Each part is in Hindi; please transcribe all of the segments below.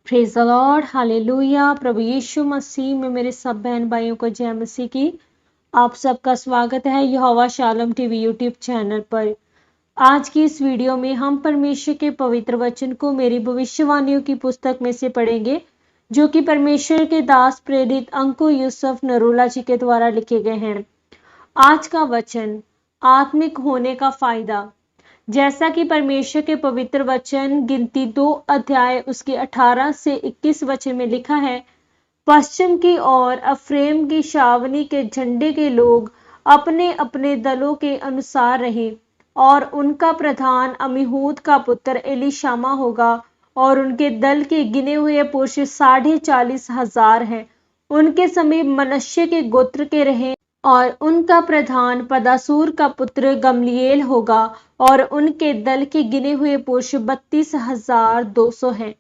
Praise the lord, hallelujah. प्रभु यीशु मसीह में मेरे सब बहन भाइयों को जय मसीह की। आप सबका स्वागत है यहोवा शालोम टीवी यूट्यूब चैनल पर। आज की इस वीडियो में हम परमेश्वर के पवित्र वचन को मेरी भविष्यवाणियों की पुस्तक में से पढ़ेंगे, जो कि परमेश्वर के दास प्रेरित अंकु यूसुफ नरूला जी के द्वारा लिखे गए हैं। आज का वचन, आत्मिक होने का फायदा। जैसा कि परमेश्वर के पवित्र वचन गिनती 2 अध्याय उसके 18 से 21 वचन में लिखा है, पश्चिम की ओर अफ्रेम की छावनी के झंडे के लोग अपने अपने दलों के अनुसार रहे, और उनका प्रधान अमीहूद का पुत्र एलीशामा होगा, और उनके दल के गिने हुए पुरुष 40,500 हैं। उनके समीप मनश्शे के गोत्र के रहे, और उनका प्रधान पदासूर का पुत्र गमलीएल होगा, और उनके दल के गिने हुए पुरुष 32,200 हैं।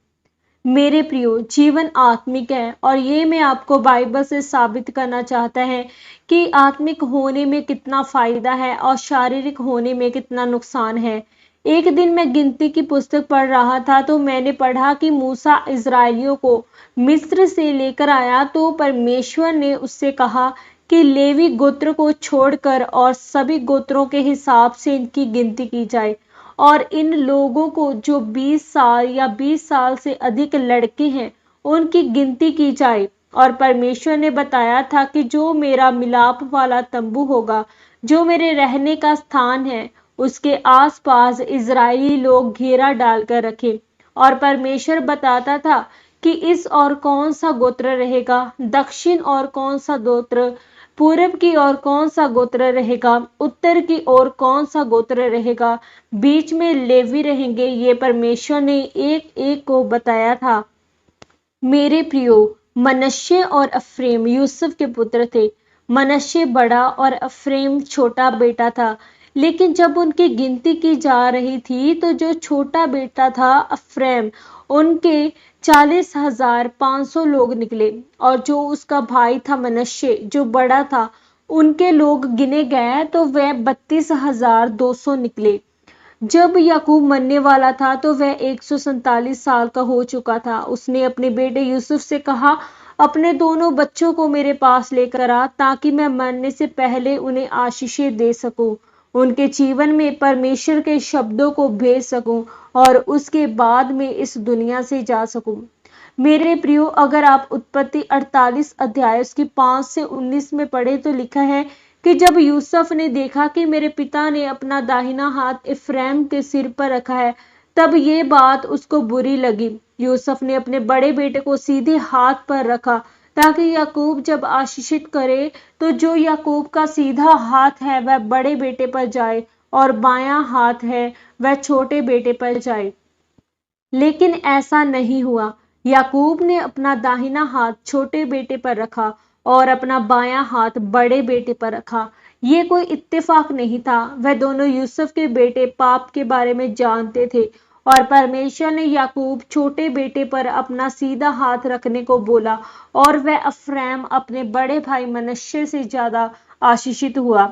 मेरे प्रियो, जीवन आत्मिक है, और ये मैं आपको बाइबल से साबित करना चाहता है कि आत्मिक होने में कितना फायदा है और शारीरिक होने में कितना नुकसान है। एक दिन मैं गिनती की पुस्तक पढ़ रहा था, तो मैंने पढ़ा कि मूसा इजराइलियों को मिस्र से लेकर आया, तो परमेश्वर ने उससे कहा कि लेवी गोत्र को छोड़कर और सभी गोत्रों के हिसाब से इनकी गिनती की जाए, और इन लोगों को जो 20 साल या 20 साल से अधिक लड़के हैं उनकी गिनती की जाए। और परमेश्वर ने बताया था कि जो मेरा मिलाप वाला तंबू होगा, जो मेरे रहने का स्थान है, उसके आसपास इजरायली लोग घेरा डालकर रखे। और परमेश्वर बताता था कि इस और कौन सा गोत्र रहेगा, दक्षिण और कौन सा गोत्र, पूरब की ओर कौन सा गोत्र रहेगा, उत्तर की ओर कौन सा गोत्र रहेगा, बीच में लेवी रहेंगे। ये परमेश्वर ने एक एक को बताया था। मेरे प्रियो, मनश्शे और अफ्रेम यूसुफ के पुत्र थे। मनश्शे बड़ा और अफ्रेम छोटा बेटा था। लेकिन जब उनकी गिनती की जा रही थी, तो जो छोटा बेटा था अफ्रेम, उनके 40,500 लोग निकले, और जो उसका भाई था मनश्शे जो बड़ा था, उनके लोग गिने गए तो वह 32,200 निकले। जब याकूब मरने वाला था, तो वह 147 साल का हो चुका था। उसने अपने बेटे यूसुफ से कहा, अपने दोनों बच्चों को मेरे पास लेकर आ, ताकि मैं मरने से पहले उन्हें आशीषें दे सकूं, उनके जीवन में परमेश्वर के शब्दों को भेज सकूं, और उसके बाद में इस दुनिया से जा सकूं। मेरे प्रियो, अगर आप उत्पत्ति 48 अध्याय उसकी 5 से 19 में पढ़े, तो लिखा है कि जब यूसुफ ने देखा कि मेरे पिता ने अपना दाहिना हाथ इफ्राइम के सिर पर रखा है, तब ये बात उसको बुरी लगी। यूसुफ ने अपने बड़े बेटे को सीधे हाथ पर रखा, ताकि याकूब जब आशीषित करे, तो जो याकूब का सीधा हाथ है वह बड़े बेटे पर जाए, और बायां हाथ है वह छोटे बेटे पर जाए। लेकिन ऐसा नहीं हुआ। याकूब ने अपना दाहिना हाथ छोटे बेटे पर रखा, और अपना बायां हाथ बड़े बेटे पर रखा। ये कोई इत्तेफाक नहीं था। वह दोनों यूसुफ के बेटे पाप के बारे में जानते थे, और परमेश्वर ने याकूब छोटे बेटे पर अपना सीधा हाथ रखने को बोला, और वह अफ्राइम अपने बड़े भाई मनश्शे से ज्यादा आशीषित हुआ।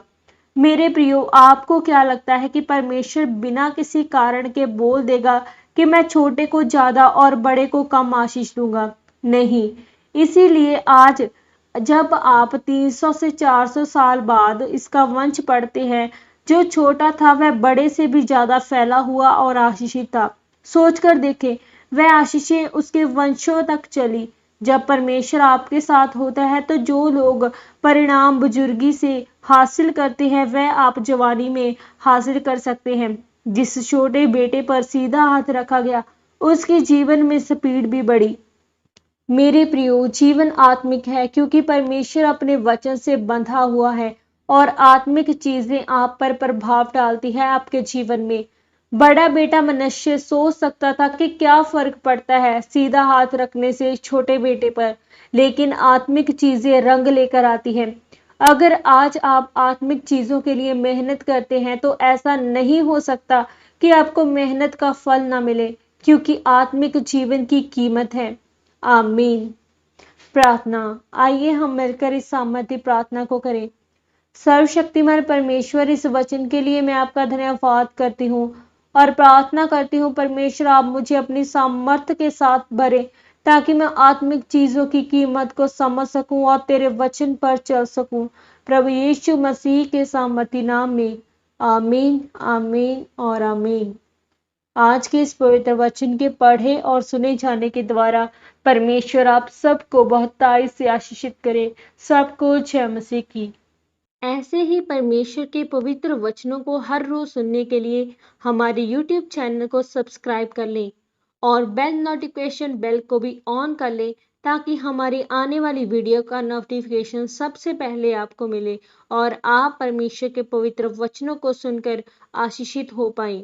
मेरे प्रियो, आपको क्या लगता है कि परमेश्वर बिना किसी कारण के बोल देगा कि मैं छोटे को ज्यादा और बड़े को कम आशीष दूंगा? नहीं। इसीलिए आज जब आप 300 से 400 साल बाद इसका वंश पढ़ते हैं, जो छोटा था वह बड़े से भी ज्यादा फैला हुआ और आशीषित था। सोचकर देखें, वह आशीषें उसके वंशों तक चली। जब परमेश्वर आपके साथ होता है, तो जो लोग परिणाम बुजुर्गी से हासिल करते हैं, वह आप जवानी में हासिल कर सकते हैं। जिस छोटे बेटे पर सीधा हाथ रखा गया, उसके जीवन में स्पीड भी बढ़ी। मेरे प्रियो, जीवन आत्मिक है, क्योंकि परमेश्वर अपने वचन से बंधा हुआ है, और आत्मिक चीजें आप पर प्रभाव डालती है आपके जीवन में। बड़ा बेटा मनश्शे सोच सकता था कि क्या फर्क पड़ता है सीधा हाथ रखने से छोटे बेटे पर, लेकिन आत्मिक चीजें रंग लेकर आती हैं। अगर आज आप आत्मिक चीजों के लिए मेहनत करते हैं, तो ऐसा नहीं हो सकता कि आपको मेहनत का फल ना मिले, क्योंकि आत्मिक जीवन की कीमत है। आमीन। प्रार्थना। आइए हम मिलकर इस सामर्थ्य प्रार्थना को करें। सर्वशक्तिमान परमेश्वर, इस वचन के लिए मैं आपका धन्यवाद करती हूँ और प्रार्थना करती हूँ परमेश्वर, आप मुझे अपनी सामर्थ्य के साथ भरे, ताकि मैं आत्मिक चीजों की कीमत को समझ सकूं और तेरे वचन पर चल सकूं। प्रभु यीशु मसीह के सामर्थी नाम में आमीन, आमीन और आमीन। आज के इस पवित्र वचन के पढ़े और सुने जाने के द्वारा परमेश्वर आप सबको बहुतायत से आशीषित करे। सबको जय मसीह की। ऐसे ही परमेश्वर के पवित्र वचनों को हर रोज सुनने के लिए हमारे YouTube चैनल को सब्सक्राइब कर लें और बेल नोटिफिकेशन बेल को भी ऑन कर लें ताकि हमारी आने वाली वीडियो का नोटिफिकेशन सबसे पहले आपको मिले और आप परमेश्वर के पवित्र वचनों को सुनकर आशीषित हो पाएं।